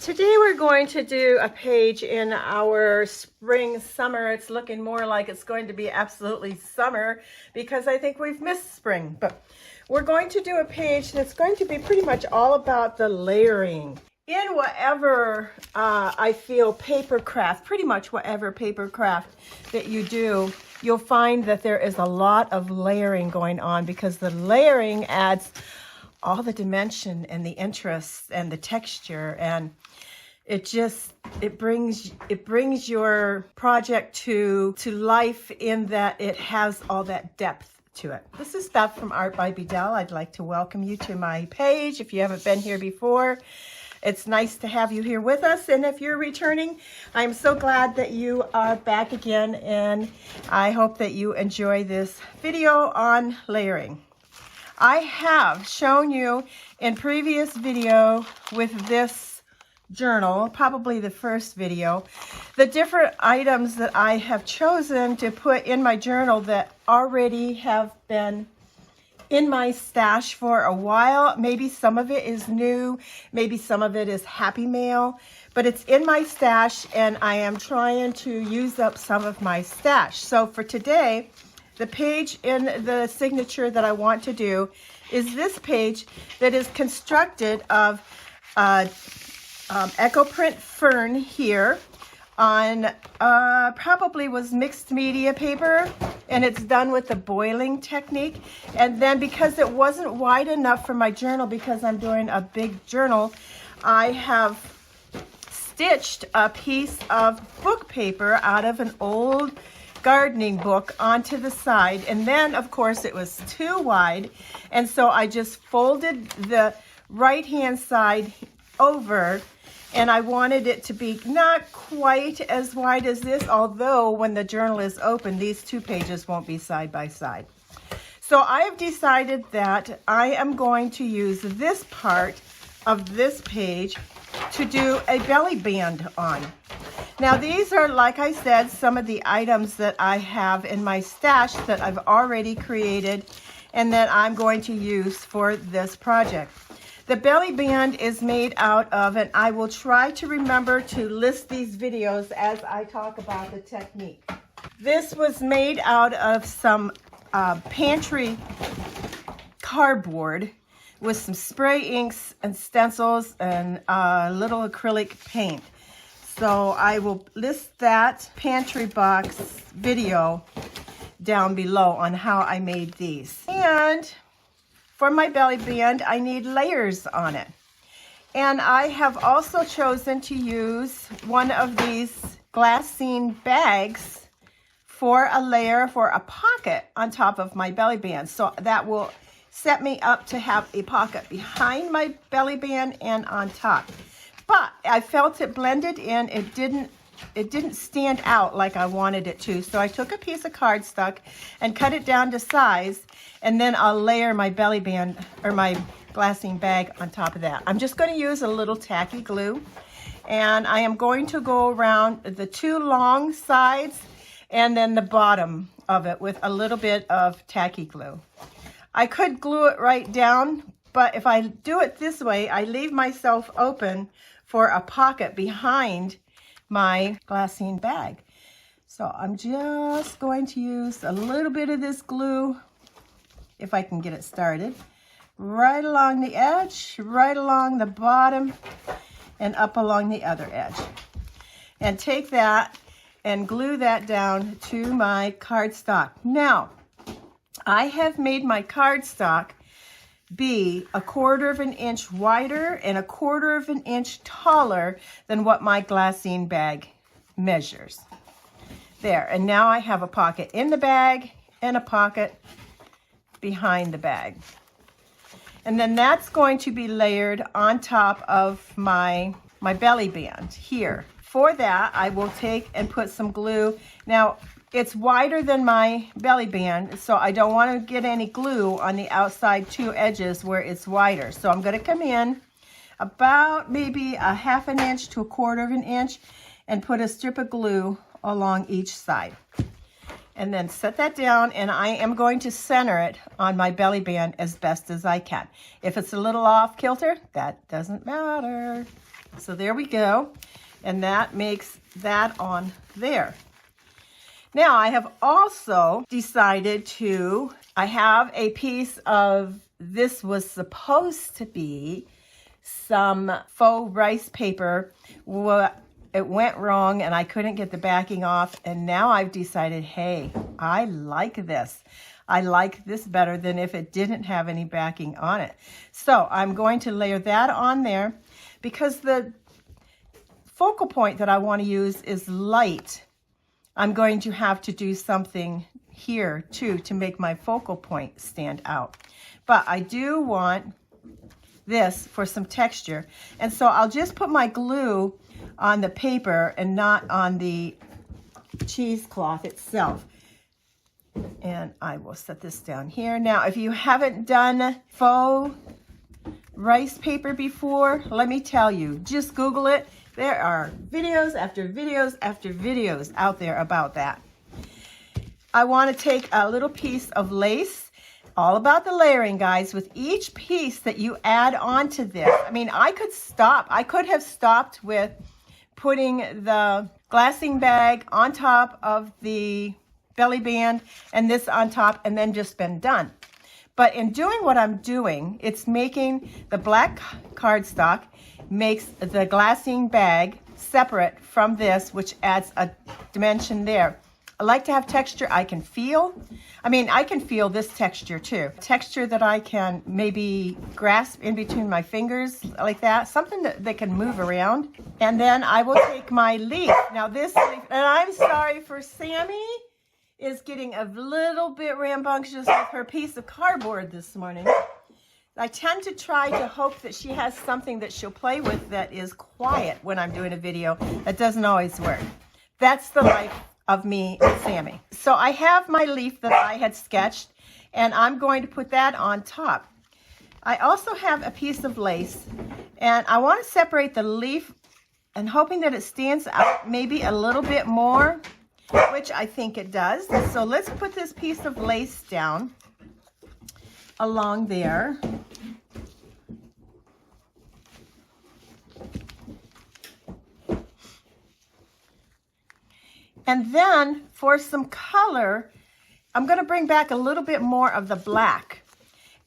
Today we're going to do a page in our spring summer. It's looking more like it's going to be absolutely summer because I think we've missed spring. But we're going to do a page that's going to be pretty much all about the layering. In whatever I feel paper craft, pretty much whatever paper craft that you do, you'll find that there is a lot of layering going on because the layering adds all the dimension and the interest and the texture, and it brings your project to life in that it has all that depth to it. This is Beth from Art by Bedell. I'd like to welcome you to my page if you haven't been here before. It's nice to have you here with us, and if you're returning, I'm so glad that you are back again, and I hope that you enjoy this video on layering. I have shown you in previous video with this journal, probably the first video, the different items that I have chosen to put in my journal that already have been in my stash for a while. Maybe some of it is new, maybe some of it is Happy Mail, but it's in my stash and I am trying to use up some of my stash. So for today, the page in the signature that I want to do is this page that is constructed of Echo Print Fern here on probably was mixed media paper, and it's done with the boiling technique. And then because it wasn't wide enough for my journal, because I'm doing a big journal, I have stitched a piece of book paper out of an old gardening book onto the side, and then of course it was too wide, and so I just folded the right hand side over, and I wanted it to be not quite as wide as this, although when the journal is open these two pages won't be side by side. So I have decided that I am going to use this part of this page to do a belly band on. Now these are, like I said, some of the items that I have in my stash that I've already created and that I'm going to use for this project. The belly band is made out of, and I will try to remember to list these videos as I talk about the technique. This was made out of some pantry cardboard with some spray inks and stencils and a little acrylic paint. So I will list that pantry box video down below on how I made these. And for my belly band, I need layers on it. And I have also chosen to use one of these glassine bags for a layer for a pocket on top of my belly band. So that will set me up to have a pocket behind my belly band and on top. But I felt it blended in. It didn't stand out like I wanted it to. So I took a piece of cardstock and cut it down to size, and then I'll layer my belly band or my glassine bag on top of that. I'm just going to use a little tacky glue, and I am going to go around the two long sides and then the bottom of it with a little bit of tacky glue. I could glue it right down, but if I do it this way, I leave myself open for a pocket behind my glassine bag. So I'm just going to use a little bit of this glue, if I can get it started, right along the edge, right along the bottom, and up along the other edge. And take that and glue that down to my cardstock. Now, I have made my cardstock be 1/4 of an inch wider and 1/4 of an inch taller than what my glassine bag measures. There, and now I have a pocket in the bag and a pocket behind the bag. And then that's going to be layered on top of my belly band here. For that, I will take and put some glue. Now, it's wider than my belly band, so I don't want to get any glue on the outside two edges where it's wider. So I'm going to come in about maybe 1/2 inch to 1/4 of an inch and put a strip of glue along each side. And then set that down, and I am going to center it on my belly band as best as I can. If it's a little off kilter, that doesn't matter. So there we go. And that makes that on there. Now I have also decided I have a piece of, this was supposed to be some faux rice paper. It went wrong and I couldn't get the backing off. And now I've decided, hey, I like this. I like this better than if it didn't have any backing on it. So I'm going to layer that on there because the focal point that I want to use is light. I'm going to have to do something here too to make my focal point stand out. But I do want this for some texture. And so I'll just put my glue on the paper and not on the cheesecloth itself. And I will set this down here. Now, if you haven't done faux rice paper before, let me tell you, just Google it. There are videos after videos after videos out there about that. I want to take a little piece of lace, all about the layering, guys, with each piece that you add onto this. I mean, I could have stopped with putting the glassine bag on top of the belly band and this on top and then just been done. But in doing what I'm doing, it's making the black cardstock, makes the glassine bag separate from this, which adds a dimension there. I like to have texture I can feel. I mean, I can feel this texture too. Texture that I can maybe grasp in between my fingers like that. Something that can move around. And then I will take my leaf. Now this leaf, and I'm sorry for Sammy, is getting a little bit rambunctious with her piece of cardboard this morning. I tend to try to hope that she has something that she'll play with that is quiet when I'm doing a video. That doesn't always work. That's the life of me and Sammy. So I have my leaf that I had sketched, and I'm going to put that on top. I also have a piece of lace, and I want to separate the leaf and hoping that it stands out maybe a little bit more, which I think it does. So let's put this piece of lace down along there. And then for some color, I'm going to bring back a little bit more of the black.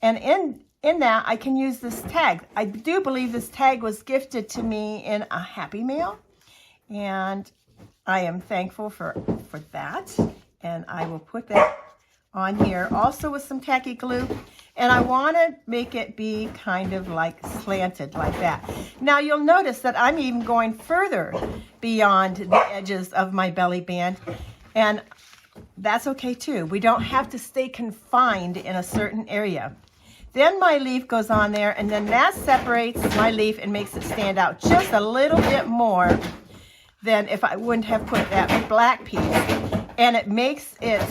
And in that, I can use this tag. I do believe this tag was gifted to me in a Happy Mail. And I am thankful for that. And I will put that on here also with some tacky glue. And I want to make it be kind of like slanted like that. Now you'll notice that I'm even going further beyond the edges of my belly band. And that's okay too. We don't have to stay confined in a certain area. Then my leaf goes on there, and then that separates my leaf and makes it stand out just a little bit more than if I wouldn't have put that black piece. And it makes it,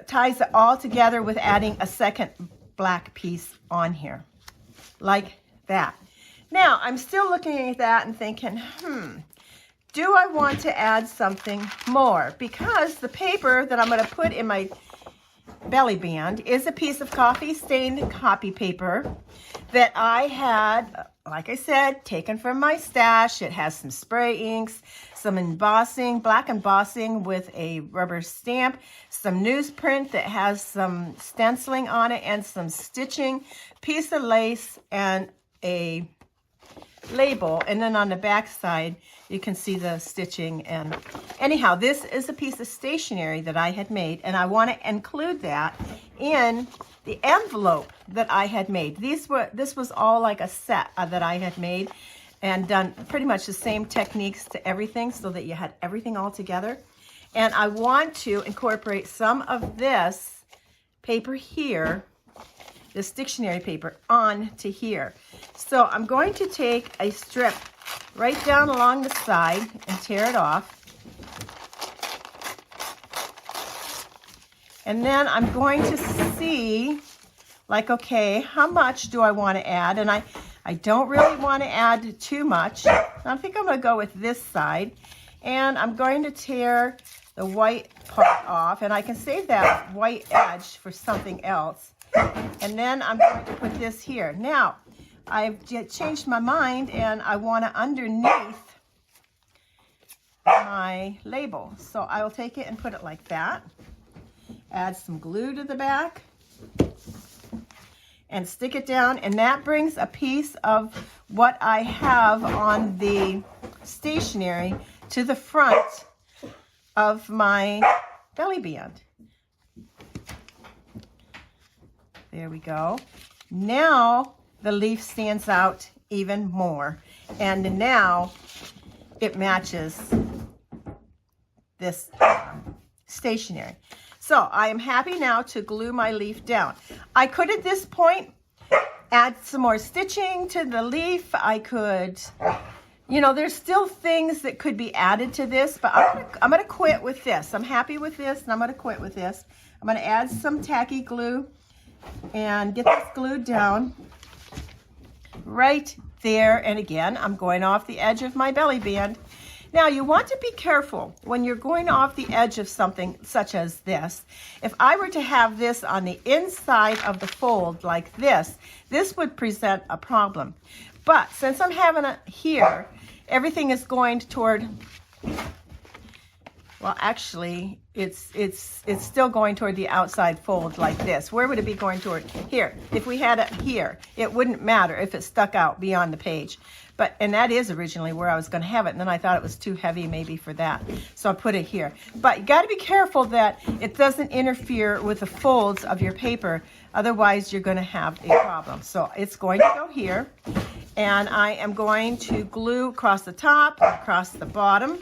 ties it all together with adding a second black piece on here, like that. Now, I'm still looking at that and thinking, do I want to add something more? Because the paper that I'm going to put in my belly band is a piece of coffee stained copy paper that I had, like I said, taken from my stash. It has some spray inks, some embossing, black embossing with a rubber stamp, some newsprint that has some stenciling on it and some stitching, piece of lace, and a label. And then on the back side, you can see the stitching. And anyhow, this is a piece of stationery that I had made, and I want to include that in the envelope that I had made. This was all like a set that I had made and done pretty much the same techniques to everything so that you had everything all together. And I want to incorporate some of this paper here, this dictionary paper, onto here. So I'm going to take a strip right down along the side and tear it off. And then I'm going to see, like, okay, how much do I want to add? And I don't really want to add too much. I think I'm going to go with this side. And I'm going to tear the white part off. And I can save that white edge for something else. And then I'm going to put this here. Now, I've changed my mind and I want it underneath my label. So I will take it and put it like that. Add some glue to the back and stick it down, and that brings a piece of what I have on the stationery to the front of my belly band. There we go. Now the leaf stands out even more, and now it matches this stationery. So I am happy now to glue my leaf down. I could at this point add some more stitching to the leaf. I could, you know, there's still things that could be added to this, but I'm gonna quit with this. I'm happy with this, and I'm gonna quit with this. I'm gonna add some tacky glue and get this glued down right there. And again, I'm going off the edge of my belly band. Now, you want to be careful when you're going off the edge of something such as this. If I were to have this on the inside of the fold like this, this would present a problem. But since I'm having it here, everything is going toward, well, actually, it's still going toward the outside fold like this. Where would it be going toward? Here. If we had it here, it wouldn't matter if it stuck out beyond the page. But, and that is originally where I was going to have it, and then I thought it was too heavy maybe for that. So I put it here. But you got to be careful that it doesn't interfere with the folds of your paper. Otherwise, you're going to have a problem. So it's going to go here. And I am going to glue across the top, across the bottom.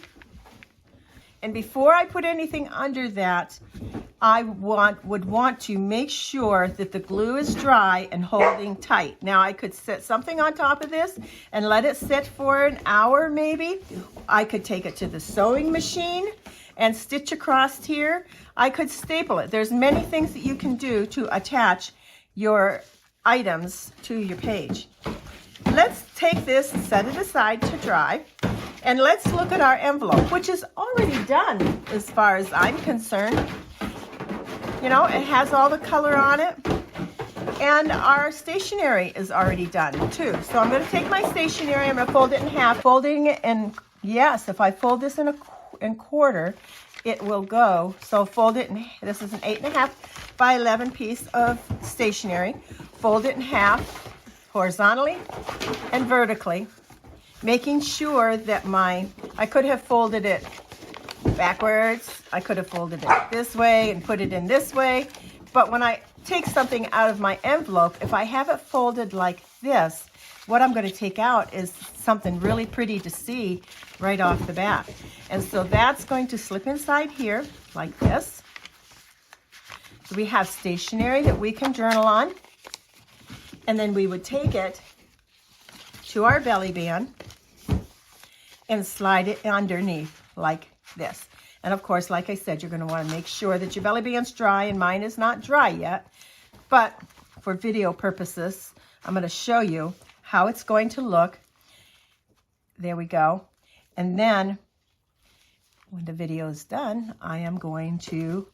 And before I put anything under that, I would want to make sure that the glue is dry and holding tight. Now, I could set something on top of this and let it sit for an hour maybe. I could take it to the sewing machine and stitch across here. I could staple it. There's many things that you can do to attach your items to your page. Let's take this and set it aside to dry. And let's look at our envelope, which is already done as far as I'm concerned. You know, it has all the color on it. And our stationery is already done too. So I'm going to take my stationery, I'm going to fold it in half. Folding it in, yes, if I fold this in quarter, it will go. So fold it in, this is an 8.5 by 11 piece of stationery. Fold it in half, horizontally and vertically, making sure that I could have folded it backwards. I could have folded it this way and put it in this way. But when I take something out of my envelope, if I have it folded like this, what I'm going to take out is something really pretty to see right off the bat. And so that's going to slip inside here like this. So we have stationery that we can journal on. And then we would take it to our belly band and slide it underneath like this. And of course, like I said, you're going to want to make sure that your belly band's dry, and mine is not dry yet. But for video purposes, I'm going to show you how it's going to look. There we go. And then when the video is done, I am going to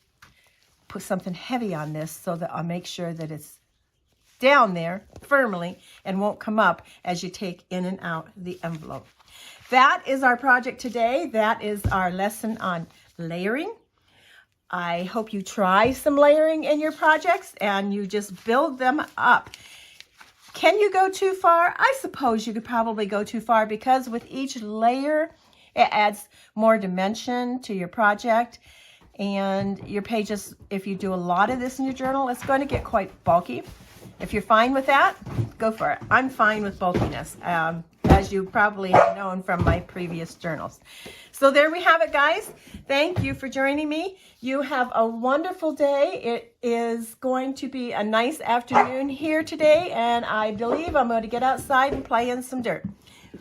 put something heavy on this so that I'll make sure that it's down there firmly and won't come up as you take in and out the envelope. That is our project today. That is our lesson on layering. I hope you try some layering in your projects and you just build them up. Can you go too far? I suppose you could probably go too far, because with each layer, it adds more dimension to your project. And your pages, if you do a lot of this in your journal, it's going to get quite bulky. If you're fine with that, go for it. I'm fine with bulkiness, as you probably have known from my previous journals. So there we have it, guys. Thank you for joining me. You have a wonderful day. It is going to be a nice afternoon here today, and I believe I'm going to get outside and play in some dirt.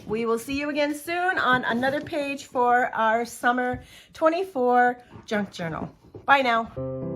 We will see you again soon on another page for our Summer 24 Junk Journal. Bye now.